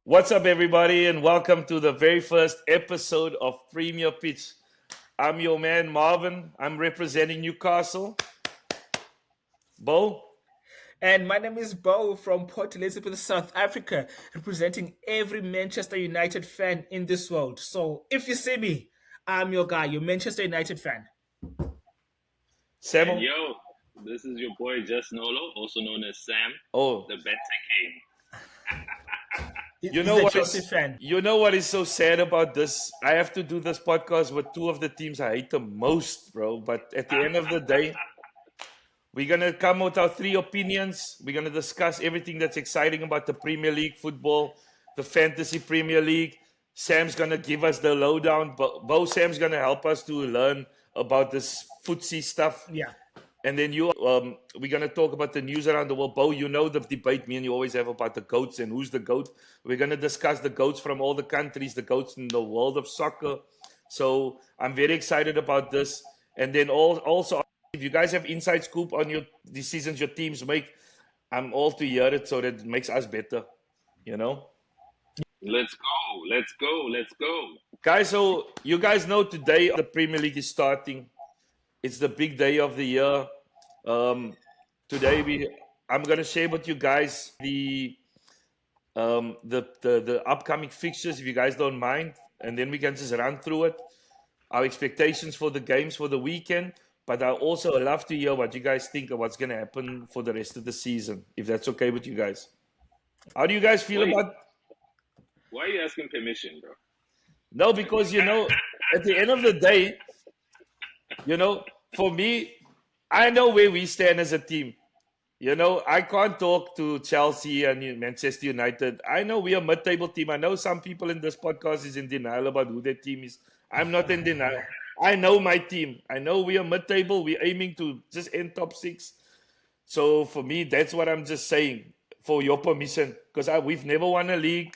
What's up, everybody, and welcome to the very first episode of Premier Pitch. I'm your man, Marvin. I'm representing Newcastle. Bo? And my name is Bo from Port Elizabeth, South Africa, representing every Manchester United fan in this world. So if you see me, I'm your guy, your Manchester United fan. And Sam? yo, this is your boy Just Nolo, also known as Sam, Oh, the Beta King. you He's know a what Chelsea is fan. you know what is so sad about this? I have to do this podcast with two of the teams I hate the most, bro. But at the end of the day, we're gonna come with our three opinions. We're gonna discuss everything that's exciting about the Premier League football, the Fantasy Premier League. Sam's gonna give us the lowdown. Bo Sam's gonna help us to learn about this footsie stuff. Yeah. And then we're gonna talk about the news around the world. Bo, you know the debate me and you always have about the goats and who's the goat. We're gonna discuss the goats from all the countries, the goats in the world of soccer. So I'm very excited about this. And then also, if you guys have inside scoop on your decisions your teams make, I'm all to hear it so that it makes us better. You know, Let's go, let's go, let's go. guys. So you guys know today the Premier League is starting. It's the big day of the year. Um, today I'm gonna share with you guys the upcoming fixtures if you guys don't mind, and then we can just run through it. Our expectations for the games for the weekend, but I also love to hear what you guys think of what's gonna happen for the rest of the season, if that's okay with you guys. How do you guys feel Wait, about? why are you asking permission, bro? No, because at the end of the day, for me, I know where we stand as a team. I can't talk to Chelsea and Manchester United. I know we are a mid-table team. I know some people in this podcast is in denial about who their team is. I'm not in denial. I know my team. I know we are mid-table. We're aiming to just end top six. So for me, that's what I'm just saying. For your permission, because we've never won a league.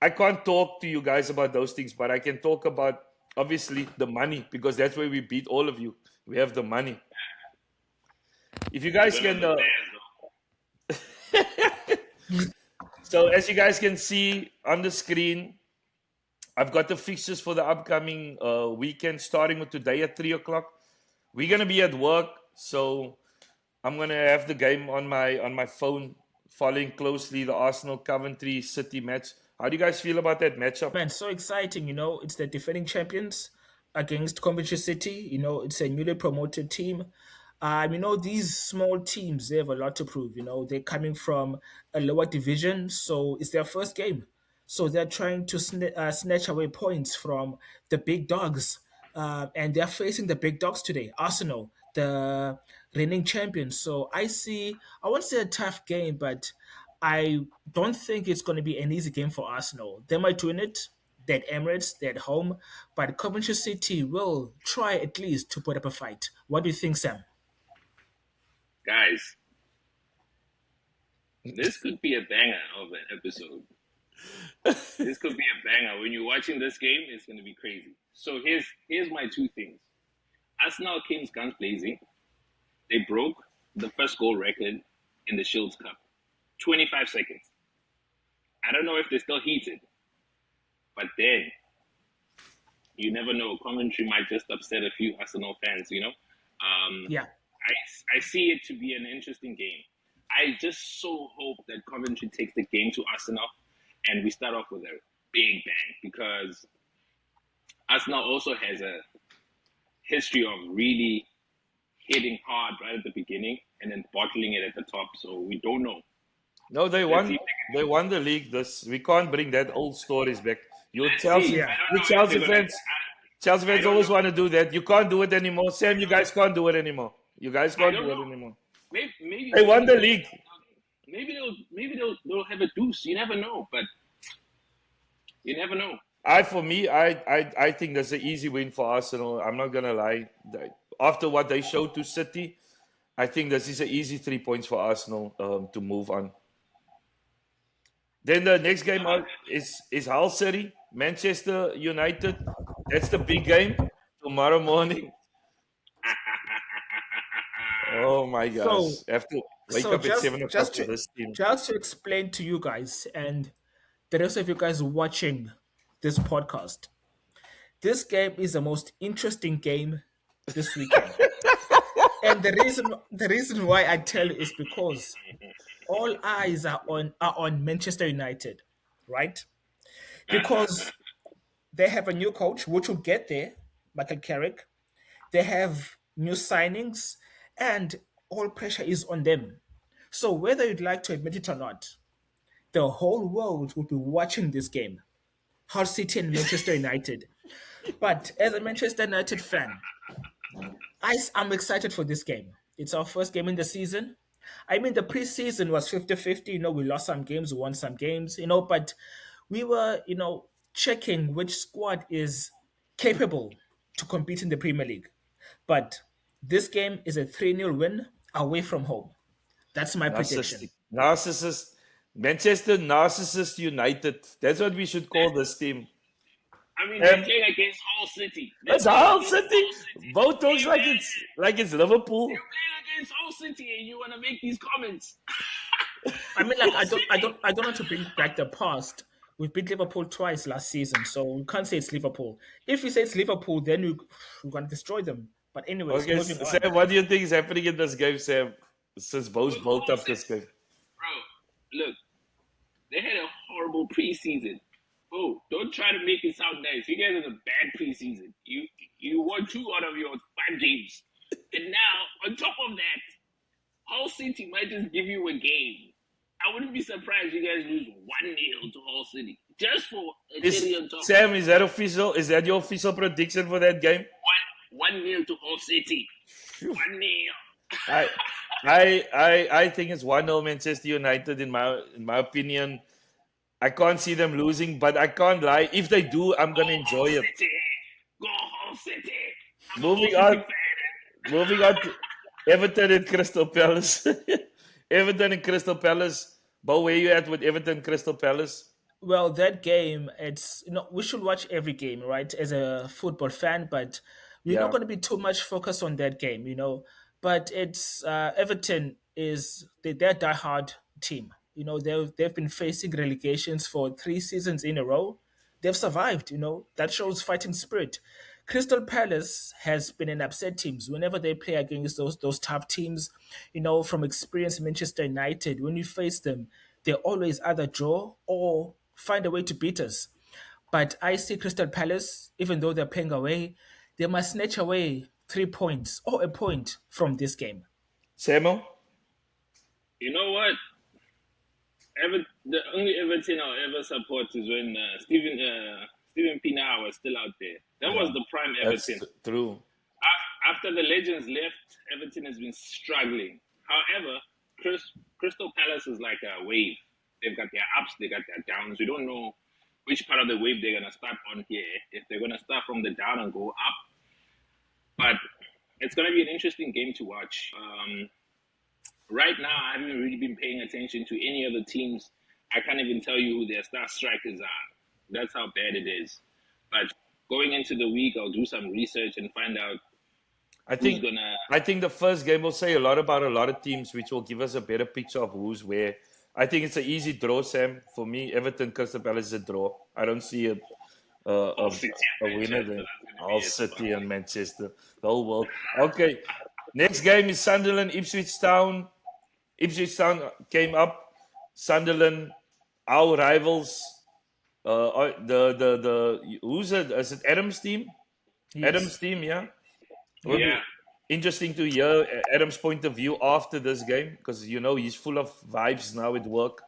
I can't talk to you guys about those things, but I can talk about obviously the money because that's where we beat all of you. We have the money. If you guys One of can the players, though. So as you guys can see on the screen, I've got the fixtures for the upcoming weekend, starting with today at 3 o'clock. We're gonna be at work, so I'm gonna have the game on my phone, following closely the Arsenal Coventry City match. How do you guys feel about that matchup? Man, so exciting, it's the defending champions against Coventry City. It's a newly promoted team. These small teams, they have a lot to prove. They're coming from a lower division, so it's their first game. So they're trying to snatch away points from the big dogs. And they're facing the big dogs today, Arsenal, the reigning champions. So I won't say a tough game, but I don't think it's going to be an easy game for Arsenal. They might win it. They're at Emirates, they're at home, but Coventry City will try at least to put up a fight. What do you think, Sam? Guys, this could be a banger of an episode. This could be a banger. When you're watching this game, it's going to be crazy. So here's my two things. Arsenal came guns blazing. They broke the first goal record in the Shields Cup. 25 seconds. I don't know if they're still heated, but then you never know. Coventry might just upset a few Arsenal fans. Yeah. I see it to be an interesting game. I just so hope that Coventry takes the game to Arsenal and we start off with a big bang because Arsenal also has a history of really hitting hard right at the beginning and then bottling it at the top. So we don't know. No, they Let's see won. if they They won the league. This we can't bring that old stories back. You Let's see. Chelsea, Yeah. I don't you know if they're Chelsea gonna. fans, Chelsea I fans don't always know. want to do that. You can't do it anymore, Sam. You guys can't do it anymore. You guys I can't don't do it know. anymore. Maybe They won the league. they'll have a deuce. You never know, but you never know. For me, I think that's an easy win for Arsenal. I'm not gonna lie. After what they showed to City, I think this is an easy 3 points for Arsenal to move on. Then the next game out is Hull City, Manchester United. That's the big game tomorrow morning. Oh my gosh! So I have to wake so up at just 7 o'clock just for to this team. just to explain to you guys, and the rest of you guys watching this podcast, this game is the most interesting game this weekend. And the reason why I tell you is because all eyes are on Manchester United, right? Because they have a new coach, which will get there, Michael Carrick. They have new signings, and all pressure is on them. So whether you'd like to admit it or not, the whole world will be watching this game. Hull City and Manchester United. But as a Manchester United fan, I'm excited for this game. It's our first game in the season. I mean, the preseason was 50-50. We lost some games, we won some games, but we were, checking which squad is capable to compete in the Premier League. But this game is a 3-0 win away from home. That's my prediction. Narcissistic. Narcissist. Manchester Narcissist United. That's what we should call this team. I mean, they're And playing against Hull City. it's Hull City. Both talks like it's Liverpool. You're playing against Hull City, and you want to make these comments. I mean, like Hull City. I don't want to bring back the past. We beat Liverpool twice last season, so we can't say it's Liverpool. If we say it's Liverpool, then we're gonna destroy them. But anyways, Okay, moving on. Sam, what do you think is happening in this game, Sam? Since both With built Hull up this City. game. Bro, look, they had a horrible preseason. Oh, don't try to make it sound nice. You guys had a bad preseason. You won 2 out of your 5 games. And now, on top of that, Hull City might just give you a game. I wouldn't be surprised you guys lose 1-0 to Hull City. Just for a cherry on top. Sam, is that official? Is that your official prediction for that game? 1-0 to Hull City. 1-0. I think it's 1-0 Manchester United in my opinion. I can't see them losing, but I can't lie. If they do, I'm gonna enjoy it. Go Hull City. I'm Moving a Hull on. City fan. Moving on to Everton and Crystal Palace. Everton and Crystal Palace. Bo, where you at with Everton Crystal Palace? Well, that game, it's we should watch every game, right? As a football fan, but we're not Yeah. going to be too much focused on that game. But it's Everton they're a diehard team. They've been facing relegations for 3 seasons in a row. They've survived. That shows fighting spirit. Crystal Palace has been an upset teams whenever they play against those tough teams. From experience, Manchester United, when we face them, they always either draw or find a way to beat us. But I see Crystal Palace, even though they're playing away, they must snatch away 3 points or a point from this game. Samuel? You know what? The only Everton I'll ever support is when Steven Pienaar was still out there. That was the prime That's Everton. true. After the legends left, Everton has been struggling. However, Crystal Palace is like a wave. They've got their ups, they got their downs. We don't know which part of the wave they're gonna start on here. If they're gonna start from the down and go up, but it's gonna be an interesting game to watch. Right now, I haven't really been paying attention to any of the teams. I can't even tell you who their star strikers are. That's how bad it is. But going into the week, I'll do some research and find out I who's think gonna. I think the first game will say a lot about a lot of teams, which will give us a better picture of who's where. I think it's an easy draw, Sam. For me, Everton Crystal Palace is a draw. I don't see a City a and winner Manchester, there. that's gonna be All it. City and Manchester, the whole world. Okay, next game is Sunderland Ipswich Town. Ipswich Town came up. Sunderland, our rivals. The who's it? Is it Adams' team? Yes. Adams' team, yeah. Will be Yeah. interesting to hear Adam's point of view after this game because he's full of vibes now at work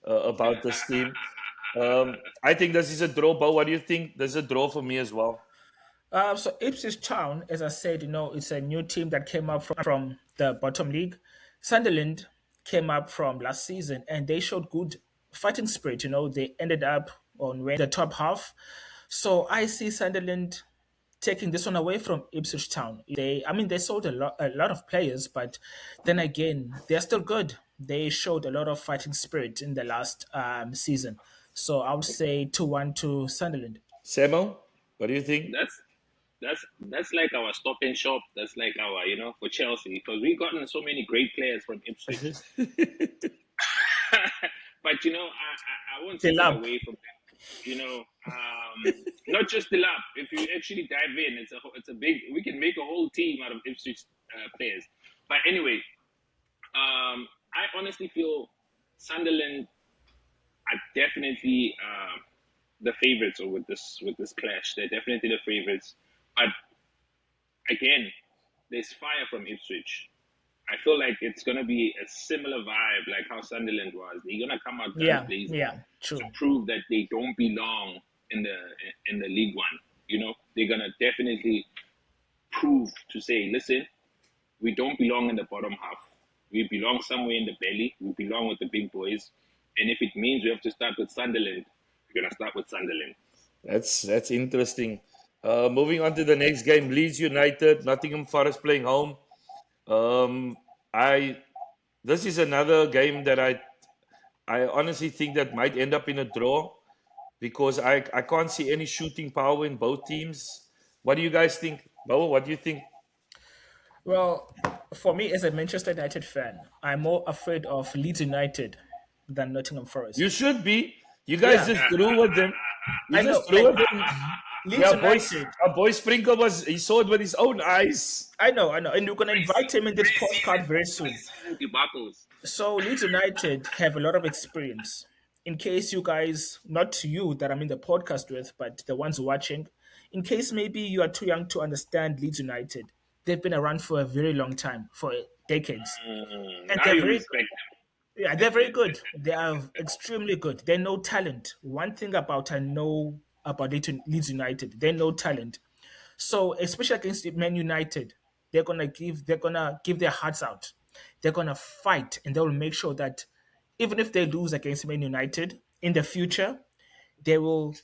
about this team. I think this is a draw. But what do you think? This is a draw for me as well. So Ipswich Town, as I said, it's a new team that came up from the bottom league. Sunderland came up from last season, and they showed good fighting spirit. They ended up on the top half. So I see Sunderland taking this one away from Ipswich Town. They sold a lot of players, but then again, they're still good. They showed a lot of fighting spirit in the last season. So I would say 2-1 to Sunderland. Samuel, what do you think? That's like our stop and shop. That's like our for Chelsea because we've gotten so many great players from Ipswich. But I won't The take it lump. away from them. Not just the lap. If you actually dive in, it's a big. We can make a whole team out of Ipswich players. But anyway, I honestly feel Sunderland are definitely the favorites, or with this clash. They're definitely the favorites. But again, there's fire from Ipswich. I feel like it's gonna be a similar vibe, like how Sunderland was. They're gonna come out guns Yeah, blazing yeah, to true. prove that they don't belong in the League One. They're gonna definitely prove to say, listen, we don't belong in the bottom half. We belong somewhere in the belly. We belong with the big boys. And if it means we have to start with Sunderland, we're gonna start with Sunderland. That's interesting. Moving on to the next game, Leeds United, Nottingham Forest playing home. Um, I This is another game that I honestly think that might end up in a draw because I can't see any shooting power in both teams. What do you guys think, Bo? What do you think? Well, for me as a Manchester United fan, I'm more afraid of Leeds United than Nottingham You Forest. should be. You guys Yeah, just drew with them. You I just know. drew Like with them. Leeds Yeah, United. boy Sprinkle he saw it with his own eyes. I know, and we're gonna invite him in this postcard very soon. Pre-season debacles. So Leeds United have a lot of experience. In case you guys, not you that I'm in the podcast with, but the ones watching, in case maybe you are too young to understand Leeds United, they've been around for a very long time, for decades, and Now they're you very respect yeah, they're very good. They are extremely good. They know talent. One thing about I know about Leeds United, they know talent. So especially against Man United, they're gonna give their hearts out. They're gonna fight, and they will make sure that even if they lose against Man United in the future, they will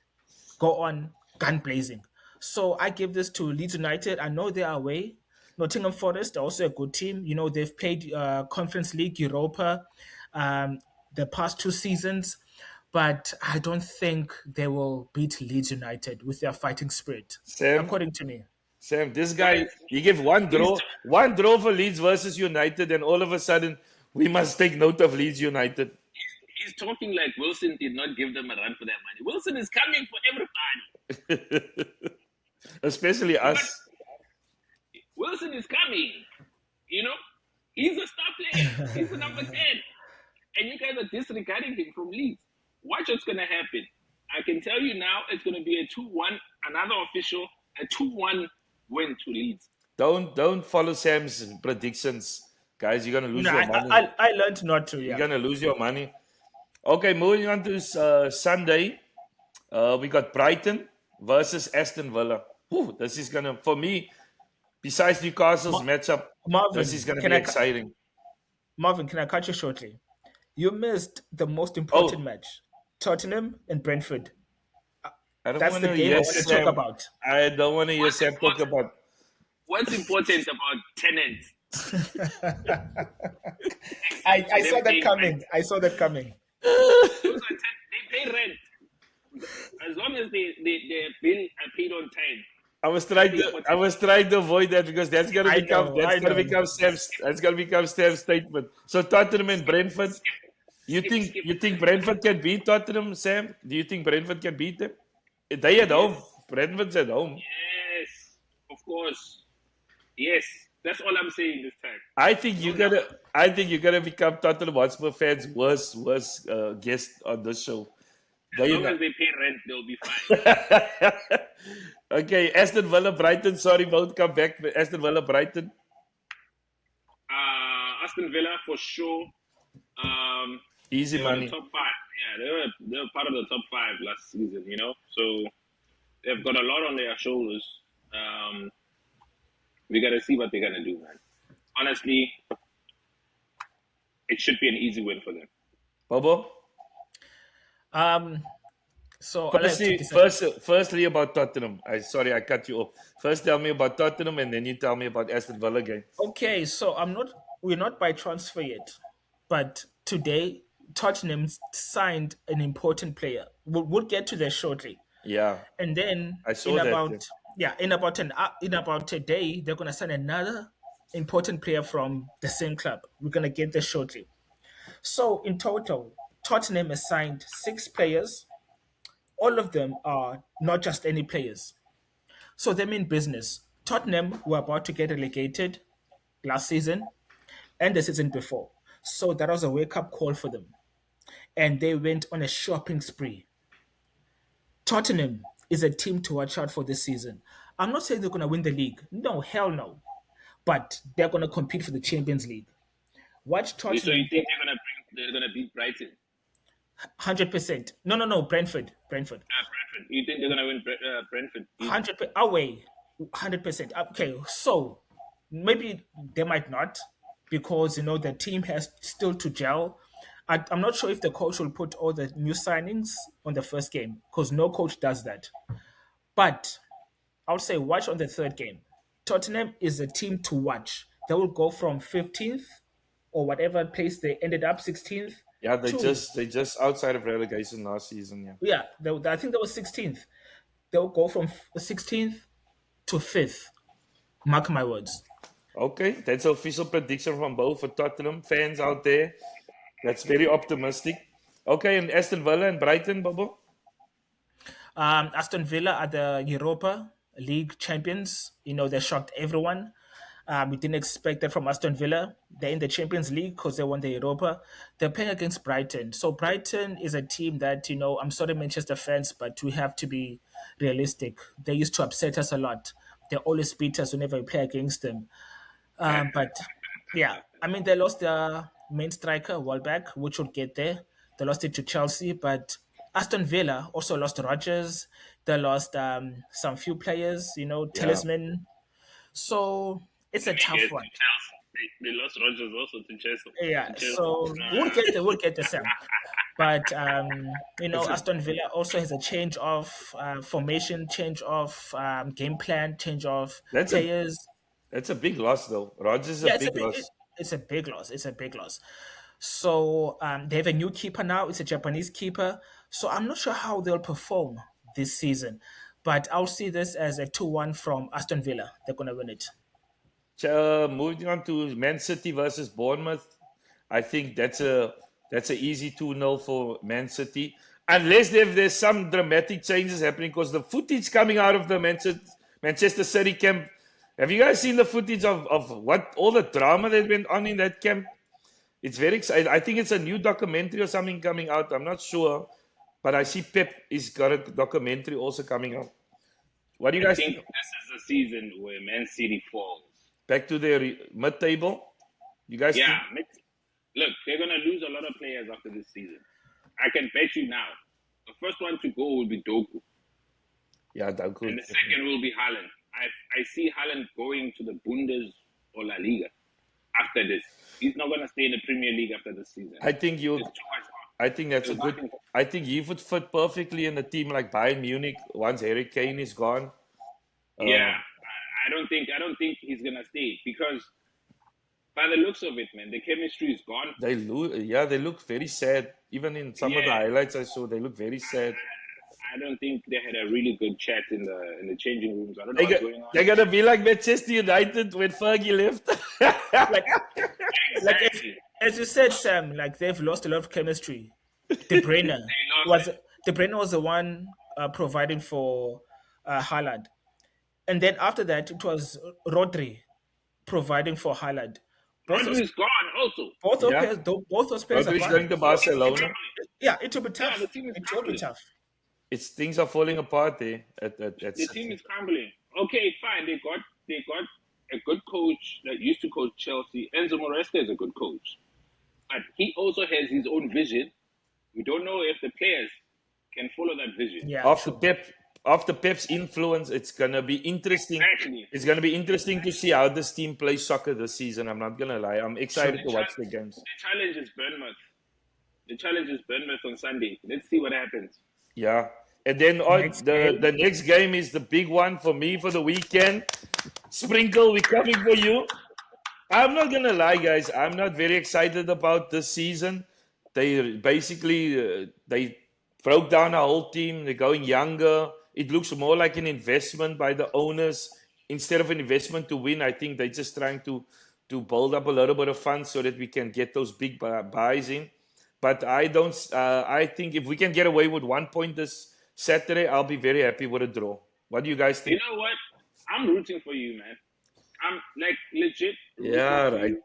go on gun blazing. So I give this to Leeds United. I know they are away. Nottingham Forest are also a good team. You know, they've played Conference League, Europa, um, the past 2 seasons, but I don't think they will beat Leeds United with their fighting spirit, Sam, according to me. Sam, this them. guy, Guys, you give he's one draw for Leeds versus United, and all of a sudden we must take note of Leeds United. he's talking like Wilson did not give them a run for their money. Wilson is coming for everybody. Especially You got us. Wilson is coming. You know, he's a star player. He's the number 10. And you guys are disregarding him from Leeds. Watch what's going to happen. I can tell you now, it's going to be a 2-1, another official, a 2-1 win to Leeds. Don't follow Sam's predictions, guys. You're gonna lose No, your I, money. I I learned not to. You're Yeah. gonna lose your money. Okay, moving on to Sunday. We got Brighton versus Aston Villa. Whew, this is gonna, for me, besides Newcastle's Ma- matchup, this is Marvin, gonna can be I exciting. Marvin, can I cut you shortly? You missed the most important Oh, match: Tottenham and Brentford. I don't That's want the to game I hear want to talk Sam. about. I don't want to hear What's Sam talk important? about. What's important about tenants? I To them saw that paying rent. coming. I saw that coming. Those are they pay rent. As long as their bill are paid on time. That's the I important. was trying to avoid that because I know. I know. That's gonna become Sam's statement. So Tottenham and Skip, Brentford. skip, You skip, think skip. you think Brentford can beat Tottenham, Sam? Do you think Brentford can beat them? They at home. Yes, Brentford's at home. yes, of course. Yes, that's all I'm saying this time. I think you No gotta. numbers. I think you're gonna become Tottenham Hotspur fans' worst guest on this show. As They long not. as they pay rent, they'll be fine. Okay, Aston Villa, Brighton. Sorry, both come back. Aston Villa, Brighton. Aston Villa for sure. Easy They were the money. top five. Yeah, they were part of the top five last season. So they've got a lot on their shoulders. Um, we got to see what they're gonna do, man. Honestly, it should be an easy win for them. Bobo. Um. So I like to Firstly, disagree. firstly about Tottenham. Sorry, I cut you off. First, tell me about Tottenham, and then you tell me about Aston Villa game. Okay, so I'm not. We're not by transfer yet, but today Tottenham signed an important player. We'll get to that shortly. Yeah, And then I saw that. in about a day they're gonna sign another important player from the same club. We're gonna get this shortly. So in total, Tottenham has signed 6 players. All of them are not just any players. So they mean business. Tottenham were about to get relegated last season and the season before. So that was a wake up call for them. And they went on a shopping spree. Tottenham is a team to watch out for this season. I'm not saying they're going to win the league. No, hell no. But they're going to compete for the Champions League. Watch Wait, so you Tottenham. think they're gonna beat Brighton? 100%. No, no, no. Brentford. Brentford. Brentford. You think they're gonna win Brentford easy? 100% away. 100%. Okay, so maybe they might not because the team has still to gel. I'm not sure if the coach will put all the new signings on the first game because no coach does that. But I'll say watch on the third game. Tottenham is a team to watch. They will go from 15th or whatever place they ended up 16th Yeah, they to just they just outside of relegation last season. Yeah. yeah. I think that was 16th. They'll go from 16th to 5th. Mark my words. Okay, that's an official prediction from both for Tottenham fans out there. That's very optimistic. Okay, and Aston Villa and Brighton, Bobo. Aston Villa are the Europa League champions. They shocked everyone. We didn't expect that from Aston Villa. They're in the Champions League because they won the Europa. They're playing against Brighton. So Brighton is a team that, I'm sorry, Manchester fans, but we have to be realistic. They used to upset us a lot. They always beat us whenever we play against them. But yeah, I mean, they lost their main striker, Welbeck, which would get there. They lost it to Chelsea, but Aston Villa also lost Rodgers. They lost some few players, Yeah, Talisman. So it's a I tough guess one. to Chelsea. They lost Rogers also to Chelsea. Yeah, To Chelsea. so we'll get the same. But it's a Aston Villa also has a change of formation, change of game plan, change of that's a players. that's a big loss though. Rogers is a Yeah, big loss. it's a big loss. It's a big loss. So they have a new keeper now. It's a Japanese keeper. So I'm not sure how they'll perform this season, but I'll see this as a 2-1 from Aston Villa. They're gonna win it. Moving on to Man City versus Bournemouth. I think that's a easy 2-0 for Man City. Unless there's some dramatic changes happening because the footage coming out of the Manchester City camp. Have you guys seen the footage of what all the drama that went on in that camp? It's very exciting. I think it's a new documentary or something coming out. I'm not sure. But I see Pep is got a documentary also coming out. What do you I guys think think? this is the season where Man City falls. Back to their mid table? You guys think? Yeah, look, they're gonna lose a lot of players after this season. I can bet you now. The first one to go will be Doku, Yeah, that and the second will be Haaland. I see Haaland going to the Bundes or La Liga after this. He's not gonna stay in the Premier League after this season. I think you. There's too much. I think that's a There's good. nothing. I think he would fit perfectly in a team like Bayern Munich once Harry Kane is gone. Yeah, I don't think he's gonna stay because by the looks of it, man, the chemistry is gone. They look very sad. Even in some of the Yeah, highlights I saw, they look very sad. I don't think they had a really good chat in the changing rooms. I don't know They what's got, going on. they're gonna be like Manchester United when Fergie left. Like Exactly. as you said, Sam, like they've lost a lot of chemistry. De Bruyne They lost was it. De Bruyne was the one providing for Haaland, and then after that it was Rodri providing for Haaland. Both those Rodri is gone also. Yeah, both those players are Rodri's gone. going to The team is Barcelona. crumbling. Yeah, it will be Yeah, the tough. team is It will be crumbling. tough. Things are falling apart there. At The team City. is crumbling. Okay, fine. They got a good coach that used to coach Chelsea. Enzo Maresca is a good coach, but he also has his own vision. We don't know if the players can follow that vision. Yeah, After sure. after Pep's influence, it's gonna be interesting. Exactly. It's gonna be interesting to see how this team plays soccer this season. I'm not gonna lie. I'm excited to watch the games. The challenge is Bournemouth. The challenge is Bournemouth on Sunday. Let's see what happens. Yeah. And then Next game. the next game is the big one for me for the weekend. Sprinkle, we're coming for you. I'm not gonna lie, guys. I'm not very excited about this season. They basically they broke down our whole team. They're going younger. It looks more like an investment by the owners instead of an investment to win. I think they're just trying to build up a little bit of funds so that we can get those big buys in. But I don't. I think if we can get away with 1 point this Saturday, I'll be very happy with a draw. What do you guys You think? know what? I'm rooting for you, man. I'm like legit rooting Yeah, for right. you.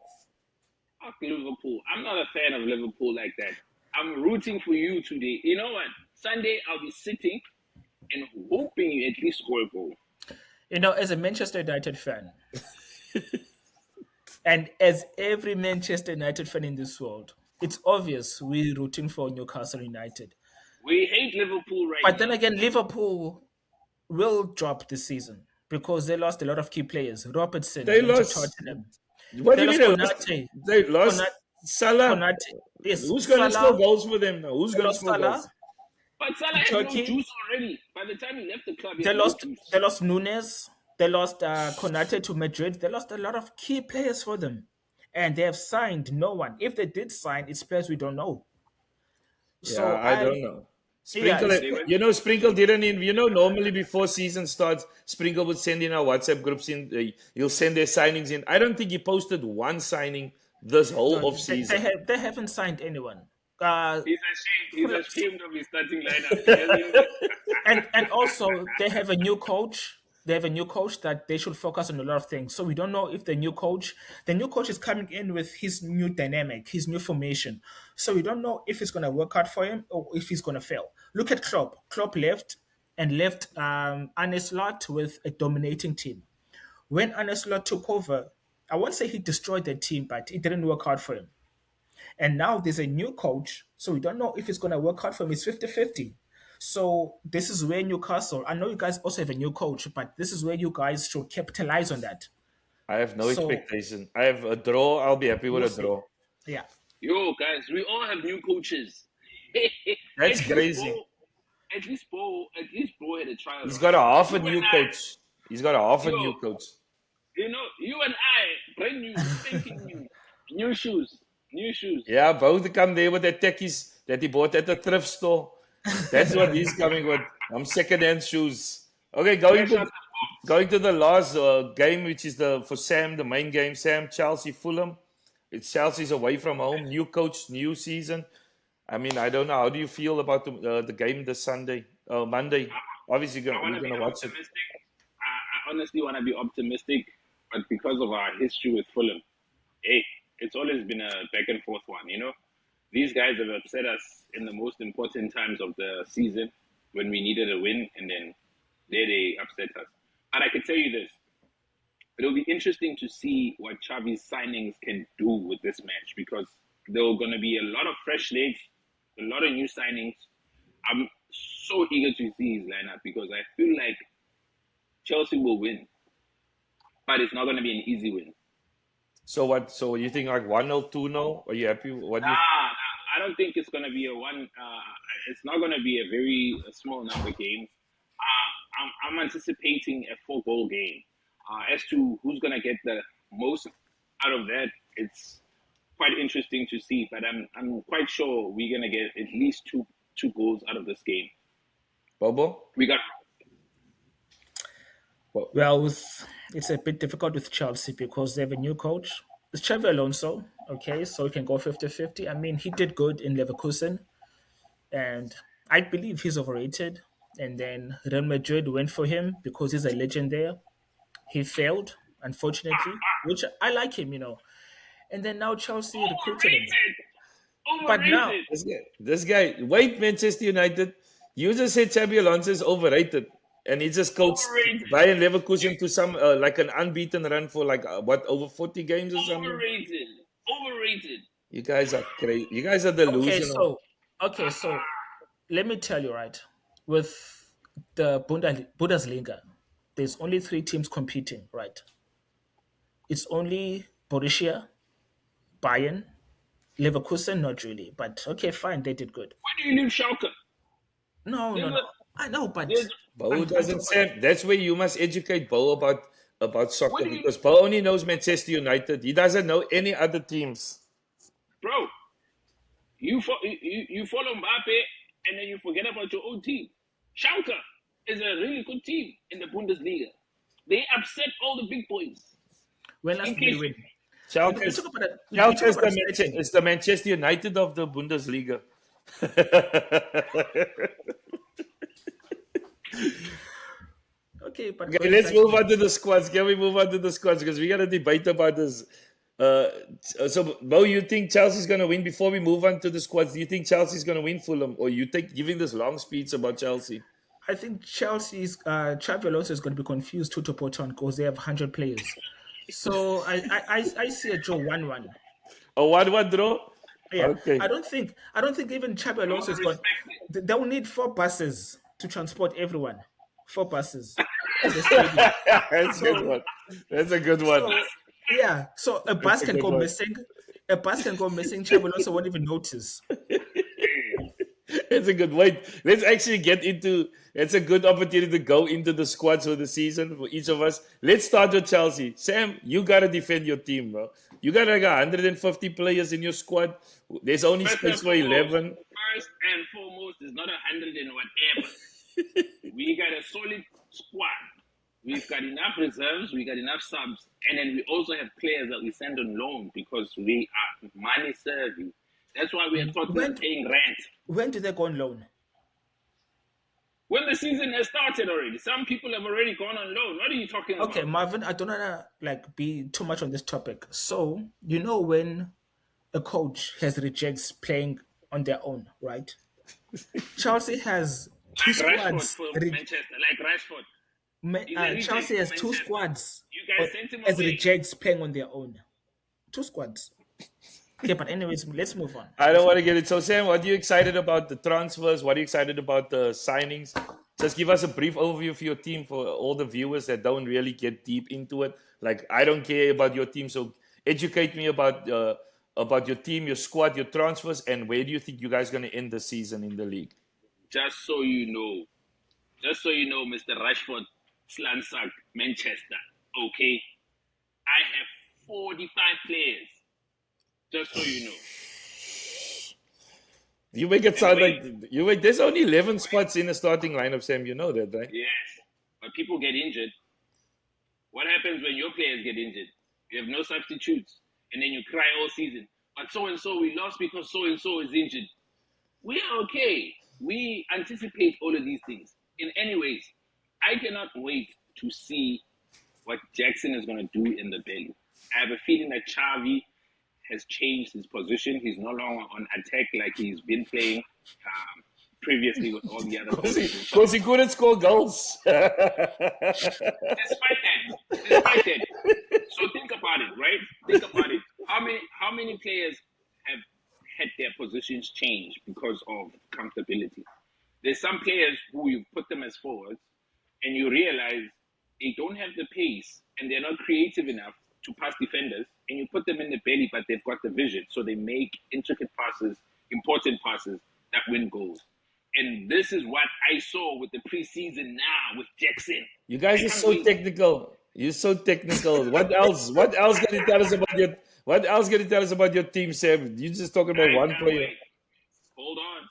Fuck Liverpool. I'm not a fan of Liverpool like that. I'm rooting for you today. You know what? Sunday I'll be sitting and hoping you at least score a goal. As a Manchester United fan, and as every Manchester United fan in this world, it's obvious we're rooting for Newcastle United. We hate Liverpool right But then now. again, Liverpool will drop this season because they lost a lot of key players. Robertson They went to lost. Tottenham. What do They you mean lost they lost? Konate. They lost Konate, Salah. Konate. Yes, Who's going to score Salah. goals for them now? Who's They going to lost score Salah. goals? But Salah had no Turkey. juice already. By the time he left the club, he They had no lost. juice. They lost Nunes. They lost Konate to Madrid. They lost a lot of key players for them, and they have signed no one. If they did sign, it's players we don't know. Yeah, So I don't know. yeah, Sprinkle, They went Sprinkle didn't in. Normally before season starts, Sprinkle would send in our WhatsApp groups in. He'll send their signings in. I don't think he posted one signing this whole no, off they season. have they haven't signed anyone. he's ashamed. He's ashamed of his starting lineup. He doesn't even And also they have a new coach. They have a new coach that they should focus on a lot of things. So we don't know if the new coach is coming in with his new dynamic, his new formation. So we don't know if it's going to work out for him or if he's going to fail. Look at Klopp. Klopp left and left Arne Slot with a dominating team. When Arne Slot took over, I won't say he destroyed the team, but it didn't work out for him. And now there's a new coach, so we don't know if it's going to work out for him. It's 50-50. So this is where Newcastle, I know you guys also have a new coach, but this is where you guys should capitalize on that. I have no So expectation. I have a draw. I'll be happy with we'll a see. draw. Yeah. Yo, guys, we all have new coaches. That's at crazy. At least Bo had a trial. He's run. got a half a You new and I- coach. He's got a half a Yo. new coach. You know, you and I, brand new, stinking new shoes, new shoes. Yeah, both to come there with the techies that he bought at the thrift store. That's what he's coming with. I'm second-hand shoes. Okay, Fresh out going to the last game, which is for Sam, the main game. Sam, Chelsea, Fulham. It's Chelsea's away from home. New coach, new season. I mean, I don't know. How do you feel about the game this Monday? Obviously, I want you're to be gonna watch it. optimistic. I honestly want to be optimistic, but because of our history with Fulham, hey, it's always been a back and forth one. You know, these guys have upset us in the most important times of the season when we needed a win, and then there they upset us. But I can tell you this: it'll be interesting to see what Xavi's signings can do with this match because there are going to be a lot of fresh legs, a lot of new signings. I'm so eager to see his lineup because I feel like Chelsea will win, but it's not going to be an easy win. So what? So you think like 1-0, 2-0? Are you happy? What do you? I don't think it's going to be a one. It's not going to be a very small number game. I'm anticipating a 4-goal game. As to who's going to get the most out of that, it's quite interesting to see. But I'm quite sure we're going to get at least two goals out of this game. Bobo? We got Well, it's a bit difficult with Chelsea because they have a new coach. It's Xavi Alonso, okay, so he can go 50-50. I mean, he did good in Leverkusen, and I believe he's overrated. And then Real Madrid went for him because he's a legend there. He failed, unfortunately, which I like him. And then now Chelsea recruited him. But now, overrated. This guy. Wait, Manchester United. You just said Xabi Alonso is overrated, and he just coached Overrated. Bayern Leverkusen to some like an unbeaten run for like over 40 games or something. Overrated. You guys are crazy. You guys are okay, delusional. so let me tell you, right, with the Bundesliga, there's only 3 teams competing, right? It's only Borussia, Bayern, Leverkusen, not really, but okay, fine, they did good. Where do you leave Schalke? No, There's no, a- no. I know, but there's- Bo doesn't say. That's where you must educate Bo about soccer What do you- because Bo only knows Manchester United. He doesn't know any other teams. Bro, you follow Mbappe and then you forget about your own team. Schalke is a really good team in the Bundesliga. They upset all the big boys. when last in did they case- win? Schalke We is, talk about it. We Schalke talk is about the, upsetting. It's the Manchester United of the Bundesliga. Okay, but Okay, going let's back move to on to the squads. Can we move on to the squads? Because we got to debate about this. Uh, so, Bo, you think Chelsea's going to win? Before we move on to the squads, do you think Chelsea's going to win Fulham? Or you think giving this long speech about Chelsea? I think Chelsea's Xabi Alonso is going to be confused to Poton because they have 100 players. So I see a draw 1-1. A 1-1 draw? Yeah, Okay. I don't think even Xabi I Alonso want to is going. respect it. They will need 4 buses to transport everyone. 4 buses to the stadium. That's a good So one. That's a good one. so yeah, so a That's bus a can good go one. missing. A bus can go missing. Xabi Alonso won't even notice. It's a good wait. Let's actually get into. It's a good opportunity to go into the squads for the season for each of us. Let's start with Chelsea. Sam, you gotta defend your team, bro. You got like 150 players in your squad. There's only First and space for foremost, 11. is not 100 and whatever. We got a solid squad. We've got enough reserves, we got enough subs, and then we also have players that we send on loan because we are money serving. That's why we are Tottenham When paying rent. when do they go on loan? When the season has started already, some people have already gone on loan. What are you talking Okay, about? Marvin, I don't wanna like be too much on this topic. So you know when a coach has rejects playing on their own, right? Chelsea has two Like Rashford squads. for Manchester, like Rashford. He's a reject Chelsea for has two Manchester. squads You guys sent him as away. rejects playing on their own. Two squads. Okay, but anyways, let's move on. I don't Let's want move to on. get it. So, Sam, what are you excited about the transfers? What are you excited about the signings? Just give us a brief overview of your team for all the viewers that don't really get deep into it. Like, I don't care about your team, so educate me about your team, your squad, your transfers, and where do you think you guys going to end the season in the league? Just so you know, Mr. Rashford, Slansak, Manchester. Okay, I have 45 players. Just so you know. You make it And sound wait, like you make. There's only 11 spots in the starting lineup, Sam. You know that, right? yes, but people get injured. What happens when your players get injured? You have no substitutes, and then you cry all season. But so and so we lost because so and so is injured. We are okay. We anticipate all of these things. In any ways, I cannot wait to see what Jackson is going to do in the belly. I have a feeling that Xavi has changed his position. He's no longer on attack like he's been playing previously with all the other coaches. Because he couldn't score goals. Despite that, so think about it, right? Think about it. How many players have had their positions change because of comfortability? There's some players who you put them as forwards, and you realize they don't have the pace and they're not creative enough to pass defenders, and you put them in the belly, but they've got the vision, so they make intricate passes, important passes that win goals. And this is what I saw with the preseason now with Jackson. You guys I are can't so wait. technical. You're so technical. What else? What else can you tell us about your? What else can you tell us about your team, Sam? You just talking about I one can't player. wait. Hold on.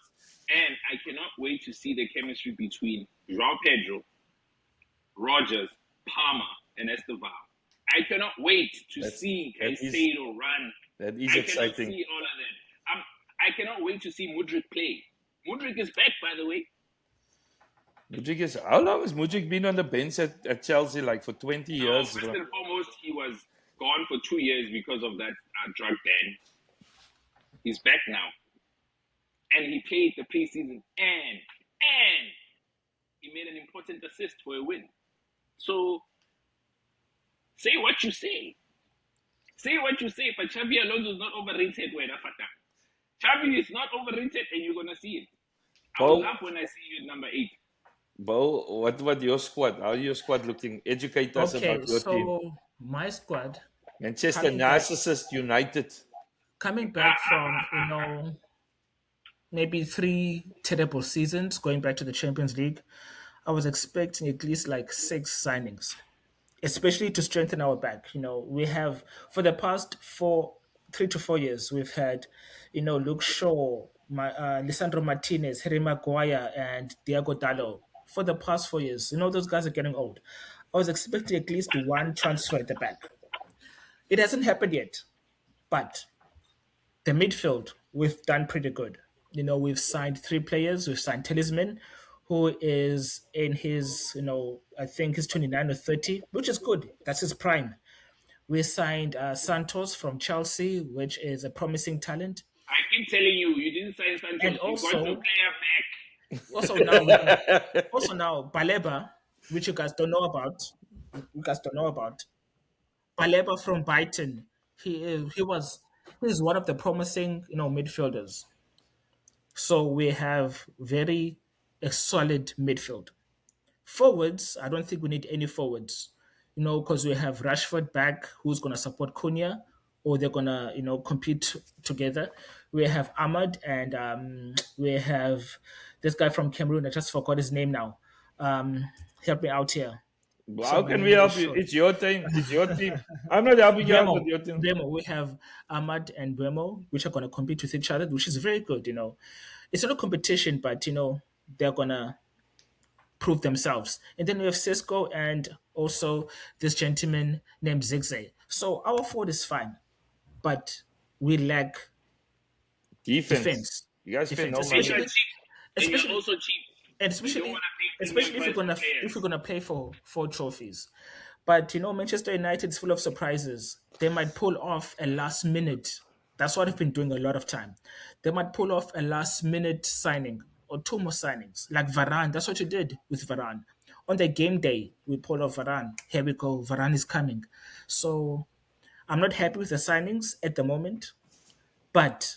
And I cannot wait to see the chemistry between João Pedro, Rogers, Palmer, and Esteval. I cannot wait to see That is Caicedo run. that is I cannot exciting. see all of that. I cannot wait to see Mudrik play. Mudrik is back, by the way. Mudrik is how long has Mudrik been on the bench at Chelsea? Like for 20 No, years, first bro. and foremost, he was gone for 2 years because of that drug ban. He's back now. And he played the preseason and he made an important assist for a win. So say what you say. Say what you say, but Xavi Alonso is not overrated, Fata. Xavi is not overrated, and you're gonna see it. I will Bo, laugh when I see you at number 8. Bo, what about your squad? How your squad looking? Educate us Okay, about your team. so my squad Manchester coming back Narcissist United. coming back from maybe 3 terrible seasons going back to the Champions League, I was expecting at least like 6 signings, especially to strengthen our back. We have for the past 3 to 4 years, we've had, Luke Shaw, Lisandro Martinez, Harry Maguire, and Diego Dallo. For the past 4 years, those guys are getting old. I was expecting at least one transfer at the back. It hasn't happened yet, but the midfield, we've done pretty good. We've signed three players. We've signed Talisman, who is in his, I think he's 29 or 30, which is good. That's his prime. We signed Santos from Chelsea, which is a promising talent. I keep telling you, you didn't sign And Santos. You got the also, player back. also now we have also now Baleba, which you guys don't know about. You guys don't know about Baleba from Brighton. He's one of the promising midfielders. So we have very a solid midfield. Forwards, I don't think we need any forwards. Because we have Rashford back, who's gonna support Cunha, or they're gonna compete together. We have Ahmad and we have this guy from Cameroon. I just forgot his name now. Help me out here. So How my can we memory is help you? short. It's your team. It's your team. I'm not helping you out with Bremo, your team. Bremo. We have Ahmad and Bremo, which are going to compete with each other, which is very good. It's not a competition, but they're gonna prove themselves. And then we have Cisco and also this gentleman named Zigzag. So our forward is fine, but we lack Defense. defense. You guys spend Defense, no And you're money. especially, cheap. And you're especially, also cheap. and You don't especially, want to pay premium especially price for if we're players. gonna play for trophies. But Manchester United is full of surprises. They might pull off a last minute. That's what I've been doing a lot of time. They might pull off a last minute signing or two more signings, like Varane. That's what you did with Varane. On the game day, we pulled off Varane. Here we go. Varane is coming. So I'm not happy with the signings at the moment, but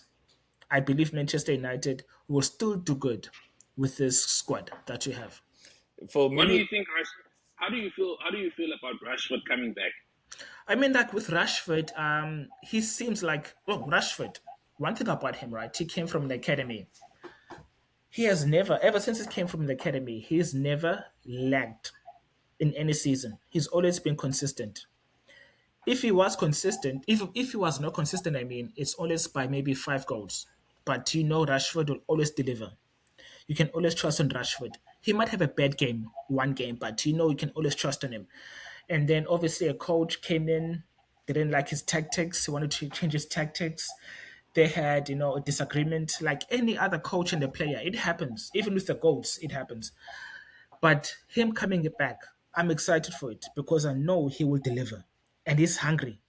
I believe Manchester United will still do good with this squad that we have. For What do me, you think, Rush? How do you feel? How do you feel about Rashford coming back? I mean, like with Rashford, he seems like, well, Rashford. One thing about him, right? He came from the academy. He has never, ever since he came from the academy, he's never lagged in any season. He's always been consistent. If he was consistent, if he was not consistent, I mean, it's always by maybe 5 goals. But Rashford will always deliver. You can always trust on Rashford. He might have a bad game, one game, but you can always trust on him. And then obviously a coach came in, they didn't like his tactics, he wanted to change his tactics. They had, a disagreement like any other coach and the player. It happens. Even with the goals, it happens. But him coming back, I'm excited for it because I know he will deliver. And he's hungry.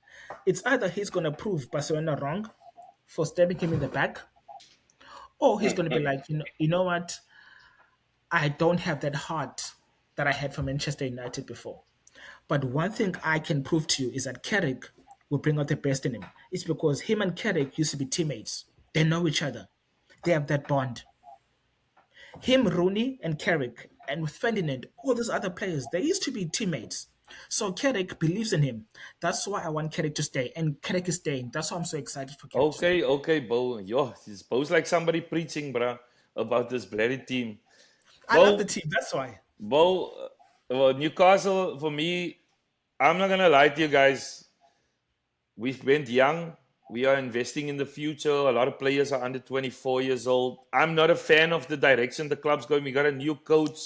It's either he's gonna prove Barcelona wrong for stabbing him in the back, or he's gonna be like, you know what? I don't have that heart that I had for Manchester United before. But one thing I can prove to you is that Carrick will bring out the best in him. It's because him and Carrick used to be teammates. They know each other. They have that bond. Him, Rooney, and Carrick, and with Ferdinand, all those other players, they used to be teammates. So Carrick believes in him. That's why I want Carrick to stay. And Carrick is staying. That's why I'm so excited for Carrick to stay. okay, Bo. Yo, it's Bo's like somebody preaching, bruh, about this bloody team. I love the Bo, team. That's why. Bo, well, Newcastle, for me, I'm not going to lie to you guys. We went young. We are investing in the future. A lot of players are under 24 years old. I'm not a fan of the direction the club's going. We got a new coach.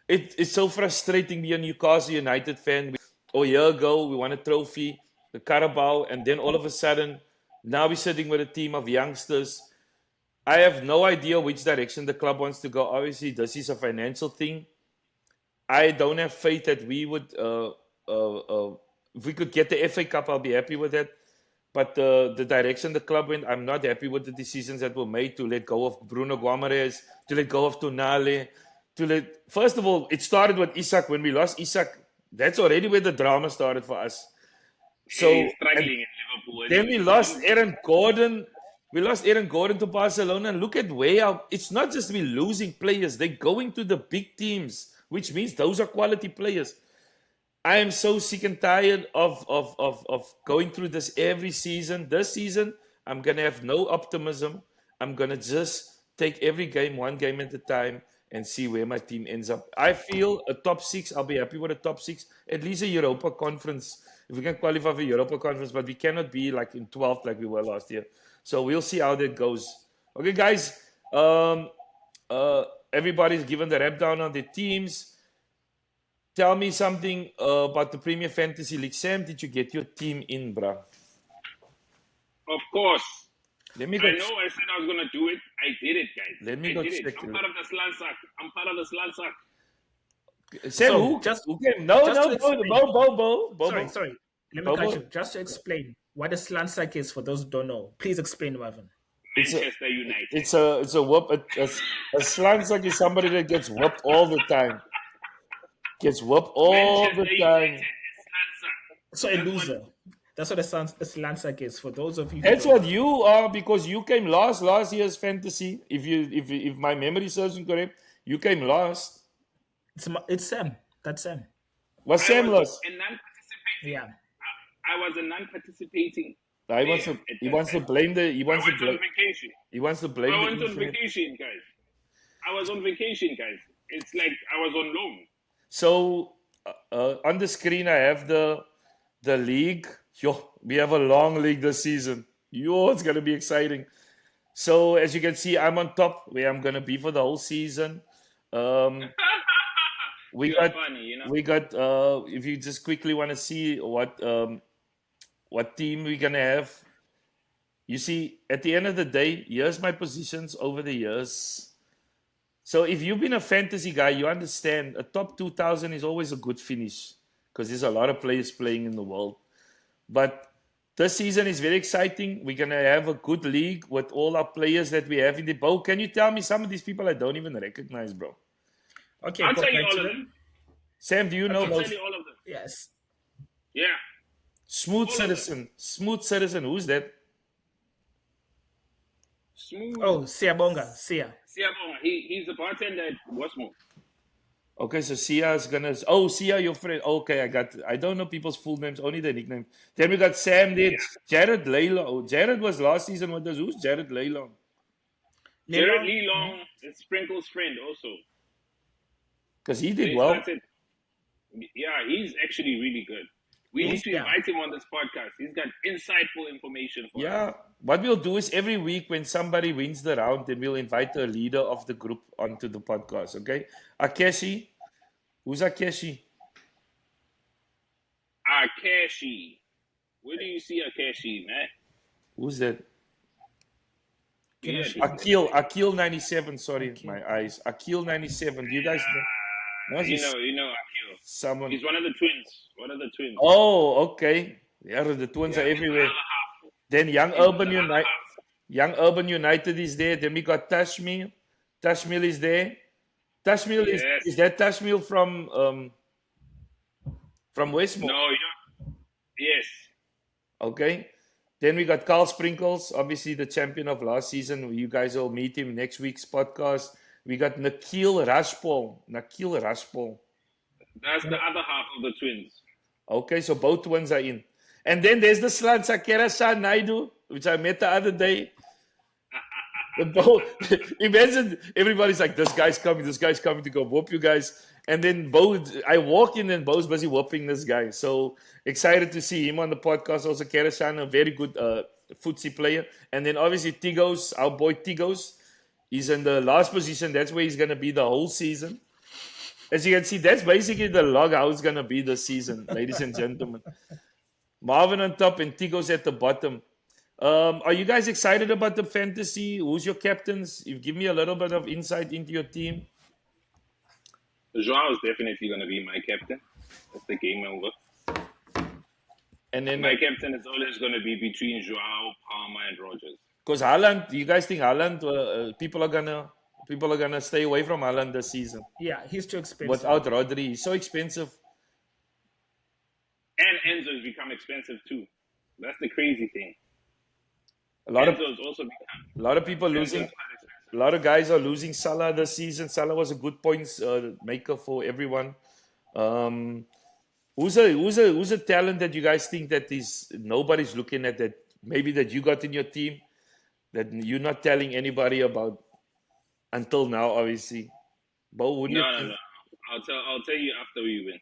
It's so frustrating being a Newcastle United fan. A year ago, we won a trophy, the Carabao, and then all of a sudden, now we're sitting with a team of youngsters. I have no idea which direction the club wants to go. Obviously, this is a financial thing. I don't have faith that we would, if we could get the FA Cup, I'll be happy with that. But the direction the club went, I'm not happy with the decisions that were made to let go of Bruno Guimaraes, to let go of Tonale. First of all, it started with Isak. When we lost Isak, that's already where the drama started for us. He's So, and struggling in Liverpool then we anyway. lost Aaron Gordon. We lost Aaron Gordon to Barcelona. And look at where it's not just we losing players, they're going to the big teams, which means those are quality players. I am so sick and tired of going through this every season. This season, I'm going to have no optimism. I'm going to just take every game, one game at a time, and see where my team ends up. I feel a top six. I'll be happy with a top six. At least a Europa Conference. If we can qualify for Europa Conference, but we cannot be like in 12th like we were last year. So we'll see how that goes. Okay, guys. Everybody's given the rap down on their teams. tell me something about the Premier Fantasy League. Sam, did you get your team in, bruh? Of course. Let me go. I know I said I was going to do it. I did it, guys. Let me I go did it. check I'm it. part of the Slansak. I'm part of the Slansak. Sam, So, who just came? No, just to no, explain. Bobo. Sorry. Let me cut Bobo. you. Just to explain what a slant sack is for those who don't know. Please explain, Marvin. It's a, Manchester United. it's a whoop. A slant sack is somebody that gets whooped all the time. Gets whooped all Manchester the United time. is Slansak. So a That's loser. That's what a slant sack is for those of you who That's don't what know. you are because you came last year's fantasy. If my memory serves me correct, you came last. It's Sam. That's Sam. Was I Sam was last? a non-participating. Yeah. I was a non-participating He player wants to at he that wants to time. blame the I went on vacation. he wants to blame I the went on internet. vacation, guys. I was on vacation, guys. It's like I was on loan. So on the screen I have the league. Yo, we have a long league this season. Yo, it's gonna be exciting. So as you can see, I'm on top where I'm gonna be for the whole season. Um, we You're got funny, you know. we got if you just quickly want to see what team we're gonna have. You see, at the end of the day, here's my positions over the years. So if you've been a fantasy guy, you understand a top 2000 is always a good finish because there's a lot of players playing in the world. But this season is very exciting. We're gonna have a good league with all our players that we have in the bowl. Can you tell me some of these people I don't even recognize, bro? Okay, I'll go tell you back all to of them. them. Sam, do you know Okay. I'll most? tell you all of them. Yes. Yeah, Smooth all of them. Citizen. Smooth Citizen. Who's that? Smooth. Oh, Siabonga. Sia. Siabonga. He's the bartender at Westmore. Okay, so Sia is gonna. Oh, Sia, your friend. Okay, I got. I don't know people's full names, only their nickname. Then we got Sam there. Yeah. Jared Layla. Oh, Jared was last season with us. Who's Jared Layla? Jared Lilo. Lee Long is Sprinkle's friend also. Because he did They well. started. Yeah, he's actually really good. We need to Yeah. invite him on this podcast. He's got insightful information for us. Yeah. What we'll do is every week when somebody wins the round, then we'll invite a leader of the group onto the podcast. Okay. Akeshi. Who's Akeshi? Akashi. Where do you see Akashi, man? Who's that? Yeah, Akashi. Akil 97. Sorry, Akil. my eyes. Akil 97. Do you guys know? No, you he's know Akil. someone. He's one of the twins. One of the twins. Oh, okay. Yeah, the twins Yeah, are he's the everywhere. other half. Then He's the other half. Young Urban United is there. Then we got Tashmil. Tashmil is there. Tashmil Yes. is that Tashmil from Westmore? No, you don't. Yes. Okay. Then we got Carl Sprinkles, obviously the champion of last season. You guys will meet him next week's podcast. We got Nikhil Rashpal. That's the other half of the twins. Okay, so both twins are in. And then there's the Slan Sakera Shah Naidu, which I met the other day. Imagine everybody's like, this guy's coming to go whoop you guys. And then I walk in and Bo's busy whooping this guy. So excited to see him on the podcast. Also, Kerashan, a very good footsie player. And then obviously Tigos, our boy Tigos, he's in the last position. That's where he's going to be the whole season. As you can see, that's basically the log how it's going to be this season, ladies and gentlemen. Marvin on top and Tigos at the bottom. Are you guys excited about the fantasy? Who's your captains? You give me a little bit of insight into your team. Joao is definitely going to be my captain. That's the game over. And then My captain is always going to be between Joao, Palmer, and Rogers. because Haaland, you guys think Haaland? People are gonna stay away from Haaland this season Yeah, he's too expensive. without Rodri. He's so expensive. And Enzo has become expensive too. That's the crazy thing. A lot of Enzo has also become. people losing. Enzo's quite expensive. A lot of guys are losing Salah this season. Salah was a good points maker for everyone. Who's a talent that you guys think that is nobody's looking at, that maybe that you got in your team that you're not telling anybody about until now, obviously. Bo, wouldn't you No, think? no. I'll tell you after we win.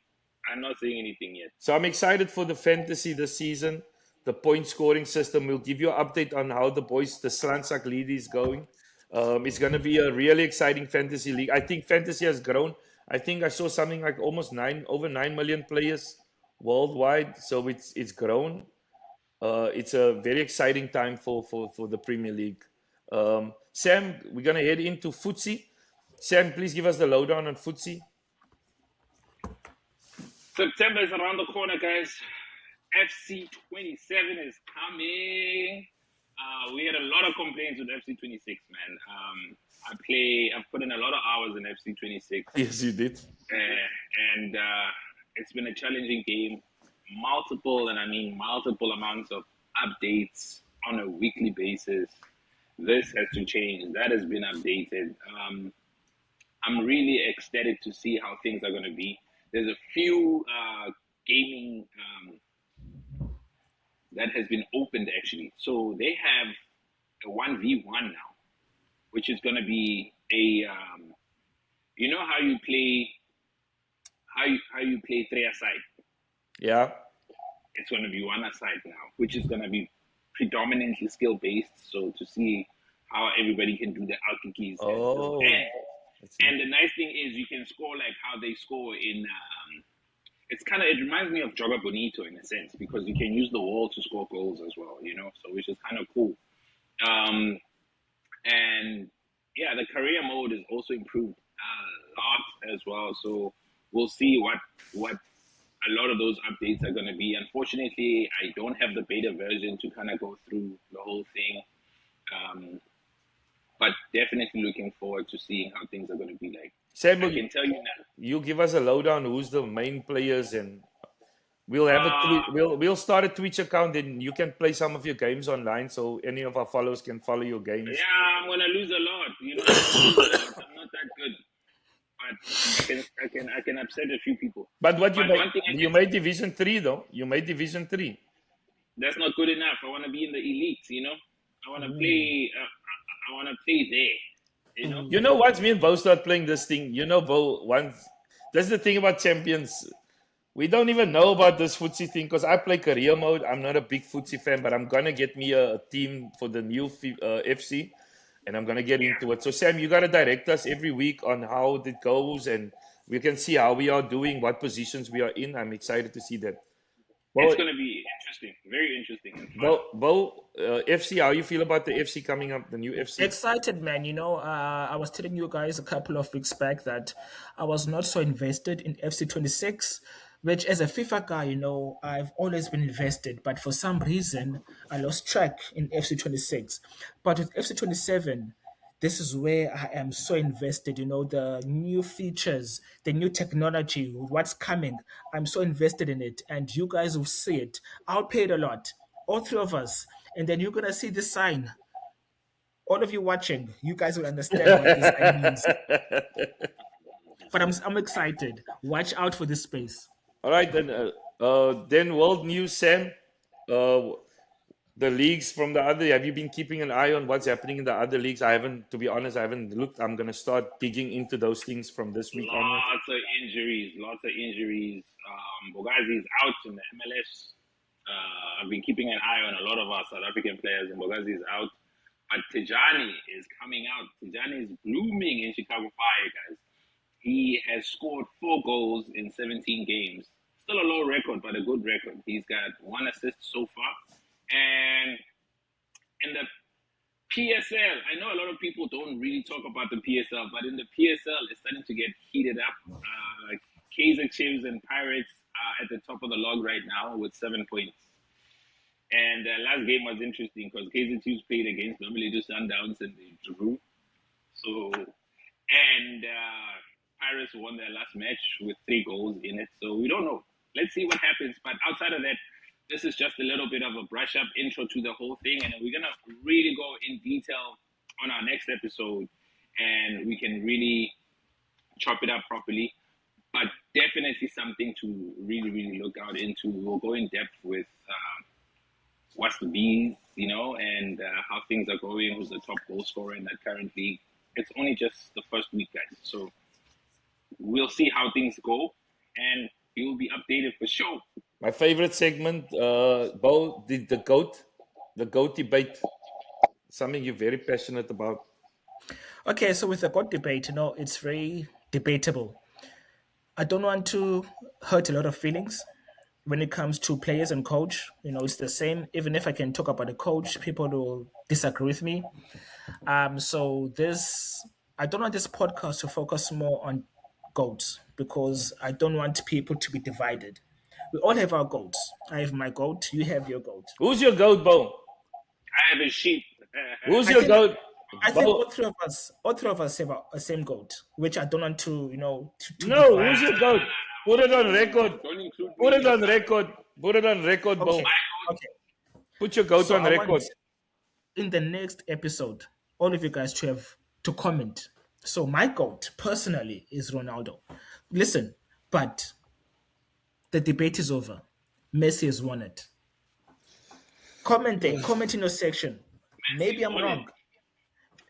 I'm not saying anything yet. So I'm excited for the fantasy this season. The point scoring system. We'll give you an update on how the Slansak league is going. It's going to be a really exciting fantasy league. I think fantasy has grown I think I saw something like almost over 9 million players worldwide. So it's grown. It's a very exciting time for the Premier League. Sam, we're gonna head into footsie. Sam, please give us the lowdown on footsie. September is around the corner, guys. FC 27 is coming. We had a lot of complaints with FC 26, man. I've put in a lot of hours in FC 26, Yes, you did. and it's been a challenging game. Multiple, and I mean multiple amounts of updates on a weekly basis. This has to change. That has been updated. I'm really ecstatic to see how things are going to be. There's a few gaming that has been opened actually. So they have a 1v1 now, which is going to be a you know how you play three aside. Yeah. It's going to be one aside now, which is going to be predominantly skill based. So to see how everybody can do the alkikis. Oh, And the nice thing is you can score like how they score in. It reminds me of Joga Bonito in a sense because you can use the wall to score goals as well, you know. So which is kind of cool. And yeah, the career mode is also improved a lot as well. So we'll see what a lot of those updates are going to be. Unfortunately, I don't have the beta version to kind of go through the whole thing. But definitely looking forward to seeing how things are going to be like. Sam, I can tell you now. you give us a lowdown. Who's the main players, and we'll have Uh, we'll start a Twitch account, and you can play some of your games online, so any of our followers can follow your games. yeah, I'm gonna lose a lot. You know, I'm gonna lose a lot. I'm not that good, but I can upset a few people. But what you But made, one thing you made Division 3 though. You made Division 3. that's not good enough. I want to be in the elite. You know, I want to play. I want to play there. You know. You know, once me and Bo start playing this thing, you know, Bo, once that's the thing about champions. We don't even know about this footsie thing because I play career mode. I'm not a big footsie fan, but I'm gonna get me a team for the new FC, and I'm gonna get into it. So Sam, you gotta direct us every week on how it goes, and we can see how we are doing, what positions we are in. I'm excited to see that. It's Well, going to be interesting, very interesting and fun. Bo, FC, how you feel about the FC coming up, the new FC? Excited, man. I was telling you guys a couple of weeks back that I was not so invested in FC 26, which as a FIFA guy, I've always been invested, but for some reason, I lost track in FC 26. But with FC 27, this is where I am so invested, the new features, the new technology, what's coming. I'm so invested in it, and you guys will see it. I'll pay it a lot, all three of us. And then you're going to see this sign. All of you watching, you guys will understand what this sign means. But I'm excited. Watch out for this space. All right, then world news, Sam. Uh, the leagues from the other. Have you been keeping an eye on what's happening in the other leagues? I haven't, to be honest, I haven't looked. I'm gonna start digging into those things from this week onwards. Lots of injuries, lots of injuries. Bogazi is out in the MLS. I've been keeping an eye on a lot of our South African players, and Bogazi is out. But Tijani is coming out. Tijani is blooming in Chicago Fire, guys. He has scored 4 goals in 17 games. Still a low record, but a good record. He's got 1 assist so far. And in the PSL, I know a lot of people don't really talk about the PSL, but in the PSL, it's starting to get heated up. Kaizer Chiefs and Pirates are at the top of the log right now with 7 points. And last game was interesting because Kaizer Chiefs played against Mamelodi Sundowns and they drew. So, and Pirates won their last match with 3 goals in it. So we don't know. Let's see what happens. But outside of that, this is just a little bit of a brush up intro to the whole thing. And we're going to really go in detail on our next episode. And we can really chop it up properly. But definitely something to really, really look out into. We'll go in depth with what's the bees, and how things are going, who's the top goal scorer in that current league. It's only just the first week, guys. So we'll see how things go, and you will be updated for sure. My favorite segment, Bo, the goat debate. Something you're very passionate about. Okay, so with the God debate, it's very debatable. I don't want to hurt a lot of feelings when it comes to players and coach. It's the same. Even if I can talk about the coach, people will disagree with me. So this, I don't want this podcast to focus more on goats because I don't want people to be divided. We all have our goats. I have my goat. You have your goat. Who's your goat, Bo? I have a sheep. Who's I your think goat? I think Bo? all three of us have a same goat, which I don't want to to No, divide. who's your goat? Put it on record. Don't include me Put in it your on side. record. Put it on record, Bo. Okay, okay. Put your goat So on I want record. in the next episode all of you guys to have to comment. So my goat personally is Ronaldo. Listen, but the debate is over. Messi has won it. Comment there. Comment in your section. Maybe Messi I'm won it. wrong.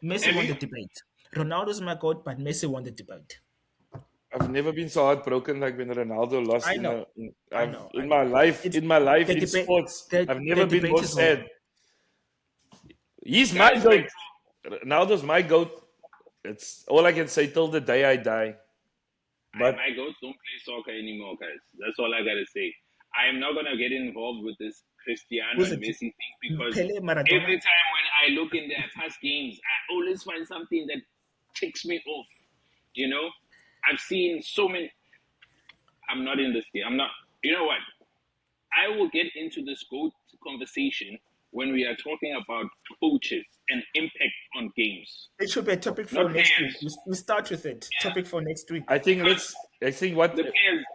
Messi Have won you? the debate. Ronaldo's my goat, but Messi won the debate. I've never been so heartbroken like when Ronaldo lost I know. I know. I in know. my life. It's In my life the in debate. sports, I've The never been debate more is over. sad. He's my Guys, goat. Ronaldo's my goat. It's all I can say till the day I die. But my goats don't play soccer anymore, guys. That's all I gotta say. I am not gonna get involved with this Cristiano Who's and it? Messi thing because Pele, Maradona. every time when I look in their past games, I always find something that ticks me off. You know, I've seen so many. I'm not in this game. I'm not. You know what? I will get into this GOAT conversation when we are talking about coaches and impact on games, It should be a topic for not next week. players. We start with it. Topic for next week. I think what The players,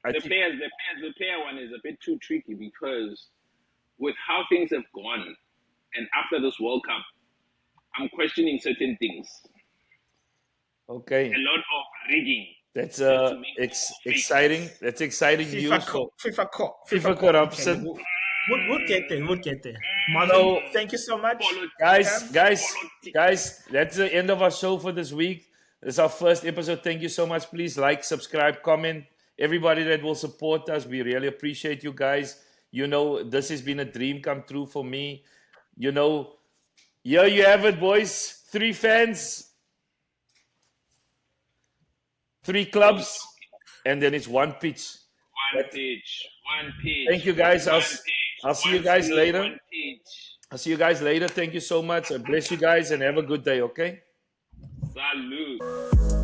I the think players, the player one is a bit too tricky because with how things have gone, and after this World Cup, I'm questioning certain things. okay. A lot of rigging. That's just to make it more fake. exciting. That's exciting news for FIFA FIFA corruption. Okay, we'll get there. We'll get there. Marvin, So, thank you so much. guys, Politics. that's the end of our show for this week. This is our first episode. Thank you so much. Please like, subscribe, comment. Everybody that will support us, we really appreciate you guys. This has been a dream come true for me. Here you have it, boys. 3 fans, 3 clubs, and then it's 1 pitch. One page. Thank you, guys. I'll see you guys later. One page. I'll see you guys later. Thank you so much. I bless you guys and have a good day, okay? Salute.